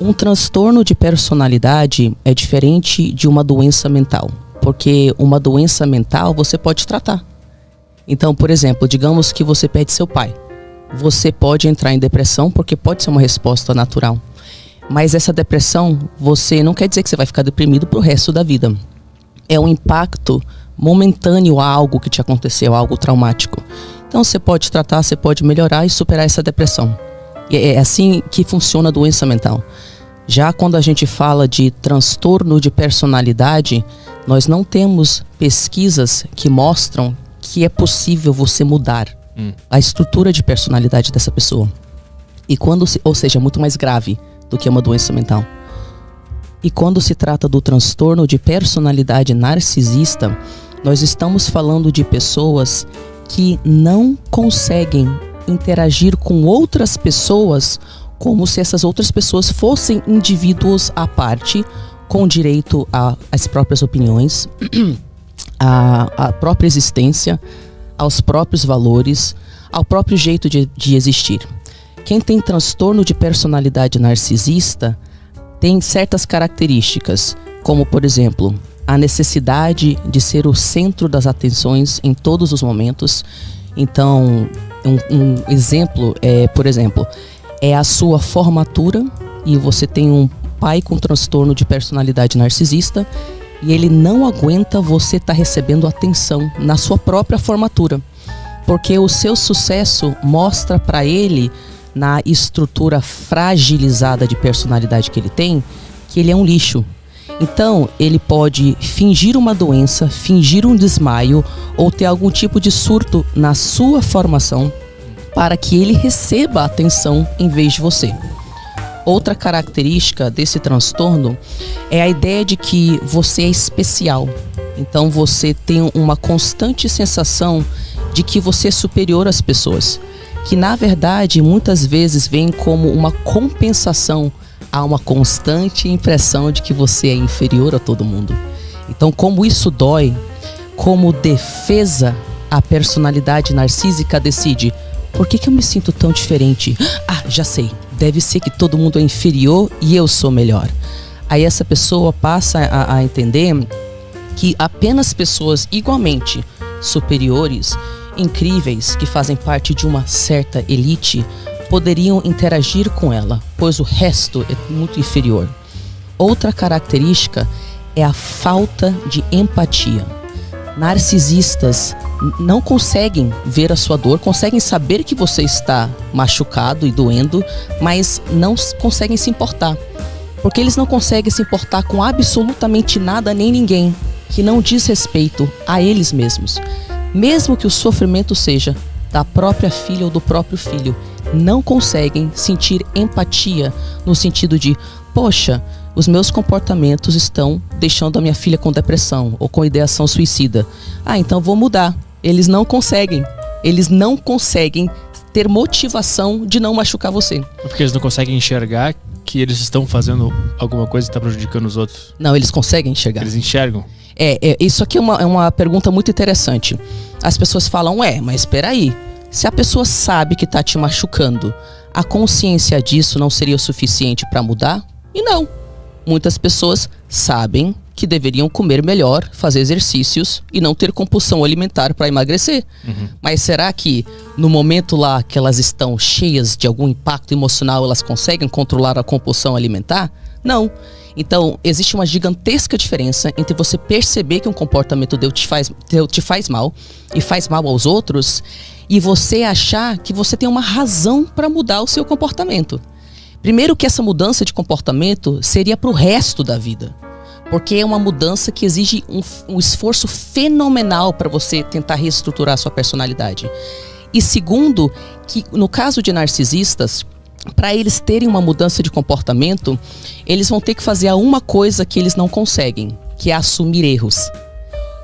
Um transtorno de personalidade é diferente de uma doença mental, porque uma doença mental você pode tratar. Então, por exemplo, digamos que você perde seu pai. Você pode entrar em depressão porque pode ser uma resposta natural. Mas essa depressão, você não quer dizer que você vai ficar deprimido pro resto da vida. É um impacto momentâneo a algo que te aconteceu, algo traumático. Então você pode tratar, você pode melhorar e superar essa depressão. E é assim que funciona a doença mental. Já quando a gente fala de transtorno de personalidade, nós não temos pesquisas que mostram que é possível você mudar a estrutura de personalidade dessa pessoa. Ou seja, é muito mais grave do que uma doença mental. E quando se trata do transtorno de personalidade narcisista, nós estamos falando de pessoas que não conseguem interagir com outras pessoas como se essas outras pessoas fossem indivíduos à parte, com direito às próprias opiniões, à própria existência, aos próprios valores, ao próprio jeito de existir. Quem tem transtorno de personalidade narcisista tem certas características, como, por exemplo, a necessidade de ser o centro das atenções em todos os momentos. Então, um exemplo é a sua formatura, e você tem um pai com transtorno de personalidade narcisista e ele não aguenta você estar recebendo atenção na sua própria formatura, porque o seu sucesso mostra para ele, na estrutura fragilizada de personalidade que ele tem, que ele é um lixo. Então, ele pode fingir uma doença, fingir um desmaio ou ter algum tipo de surto na sua formação para que ele receba atenção em vez de você. Outra característica desse transtorno é a ideia de que você é especial. Então, você tem uma constante sensação de que você é superior às pessoas, que na verdade muitas vezes vem como uma compensação a uma constante impressão de que você é inferior a todo mundo. Então, como isso dói, como defesa, a personalidade narcísica decide: por que eu me sinto tão diferente? Ah, já sei, deve ser que todo mundo é inferior e eu sou melhor. Aí essa pessoa passa a entender que apenas pessoas igualmente superiores, incríveis, que fazem parte de uma certa elite, poderiam interagir com ela, pois o resto é muito inferior. Outra característica é a falta de empatia. Narcisistas não conseguem ver a sua dor, conseguem saber que você está machucado e doendo, mas não conseguem se importar. Porque eles não conseguem se importar com absolutamente nada nem ninguém que não diz respeito a eles mesmos. Mesmo que o sofrimento seja da própria filha ou do próprio filho, não conseguem sentir empatia no sentido de: poxa, os meus comportamentos estão deixando a minha filha com depressão ou com ideação suicida. Ah, então vou mudar. Eles não conseguem ter motivação de não machucar você. Porque eles não conseguem enxergar que eles estão fazendo alguma coisa que está prejudicando os outros. Não, eles conseguem enxergar. Eles enxergam? Isso aqui é uma pergunta muito interessante. As pessoas falam: mas espera aí, se a pessoa sabe que está te machucando, a consciência disso não seria o suficiente para mudar? E não. Muitas pessoas sabem que deveriam comer melhor, fazer exercícios e não ter compulsão alimentar para emagrecer. Mas será que no momento lá que elas estão cheias de algum impacto emocional, elas conseguem controlar a compulsão alimentar? Não. Então, existe uma gigantesca diferença entre você perceber que um comportamento te faz mal e faz mal aos outros, e você achar que você tem uma razão para mudar o seu comportamento. Primeiro, que essa mudança de comportamento seria para o resto da vida, porque é uma mudança que exige um esforço fenomenal para você tentar reestruturar a sua personalidade. E segundo, que no caso de narcisistas, para eles terem uma mudança de comportamento, eles vão ter que fazer uma coisa que eles não conseguem, que é assumir erros.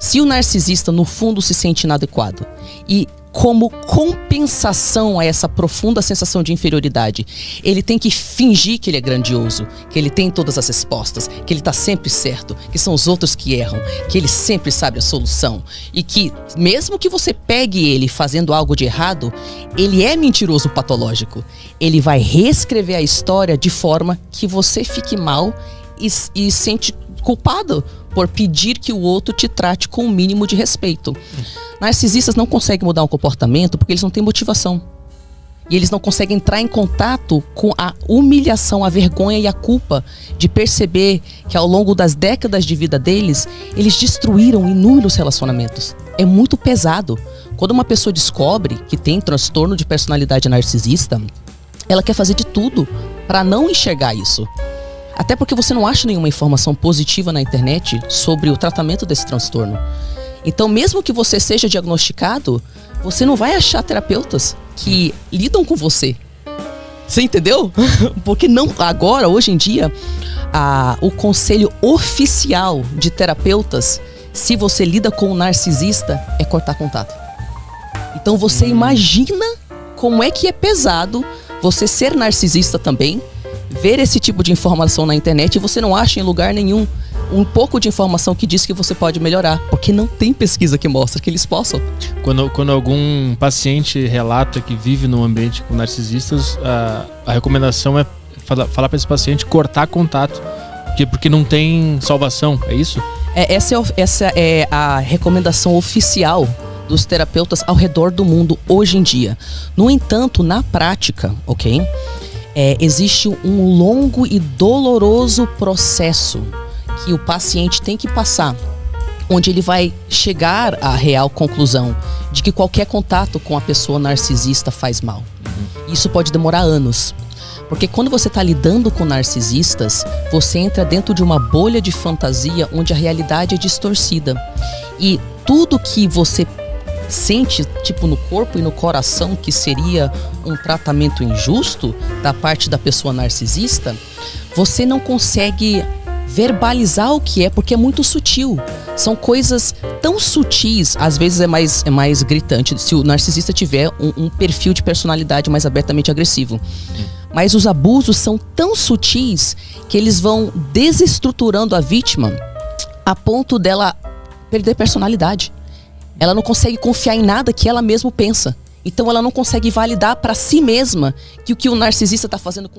Se o narcisista no fundo se sente inadequado e como compensação a essa profunda sensação de inferioridade, ele tem que fingir que ele é grandioso, que ele tem todas as respostas, que ele está sempre certo, que são os outros que erram, que ele sempre sabe a solução. E que, mesmo que você pegue ele fazendo algo de errado, ele é mentiroso patológico. Ele vai reescrever a história de forma que você fique mal e sente culpado por pedir que o outro te trate com o mínimo de respeito. Narcisistas não conseguem mudar um comportamento porque eles não têm motivação. E eles não conseguem entrar em contato com a humilhação, a vergonha e a culpa de perceber que ao longo das décadas de vida deles, eles destruíram inúmeros relacionamentos. É muito pesado. Quando uma pessoa descobre que tem transtorno de personalidade narcisista, ela quer fazer de tudo para não enxergar isso. Até porque você não acha nenhuma informação positiva na internet sobre o tratamento desse transtorno. Então, mesmo que você seja diagnosticado, você não vai achar terapeutas que lidam com você. Você entendeu? Porque não, agora, hoje em dia, o conselho oficial de terapeutas, se você lida com um narcisista, é cortar contato. Então você imagina como é que é pesado você ser narcisista também, ver esse tipo de informação na internet e você não acha em lugar nenhum um pouco de informação que diz que você pode melhorar, porque não tem pesquisa que mostra que eles possam. Quando algum paciente relata que vive num ambiente com narcisistas, a recomendação é falar para esse paciente cortar contato, porque não tem salvação, é isso? Essa é a recomendação oficial dos terapeutas ao redor do mundo hoje em dia. No entanto, na prática, ok? Existe um longo e doloroso processo que o paciente tem que passar, onde ele vai chegar à real conclusão de que qualquer contato com a pessoa narcisista faz mal. Isso pode demorar anos, porque quando você está lidando com narcisistas, você entra dentro de uma bolha de fantasia onde a realidade é distorcida. E tudo que você sente, tipo, no corpo e no coração, que seria um tratamento injusto da parte da pessoa narcisista, você não consegue verbalizar o que é, porque é muito sutil. São coisas tão sutis, às vezes é mais gritante se o narcisista tiver um perfil de personalidade mais abertamente agressivo. Mas os abusos são tão sutis que eles vão desestruturando a vítima a ponto dela perder personalidade. Ela não consegue confiar em nada que ela mesma pensa. Então ela não consegue validar para si mesma que o narcisista está fazendo com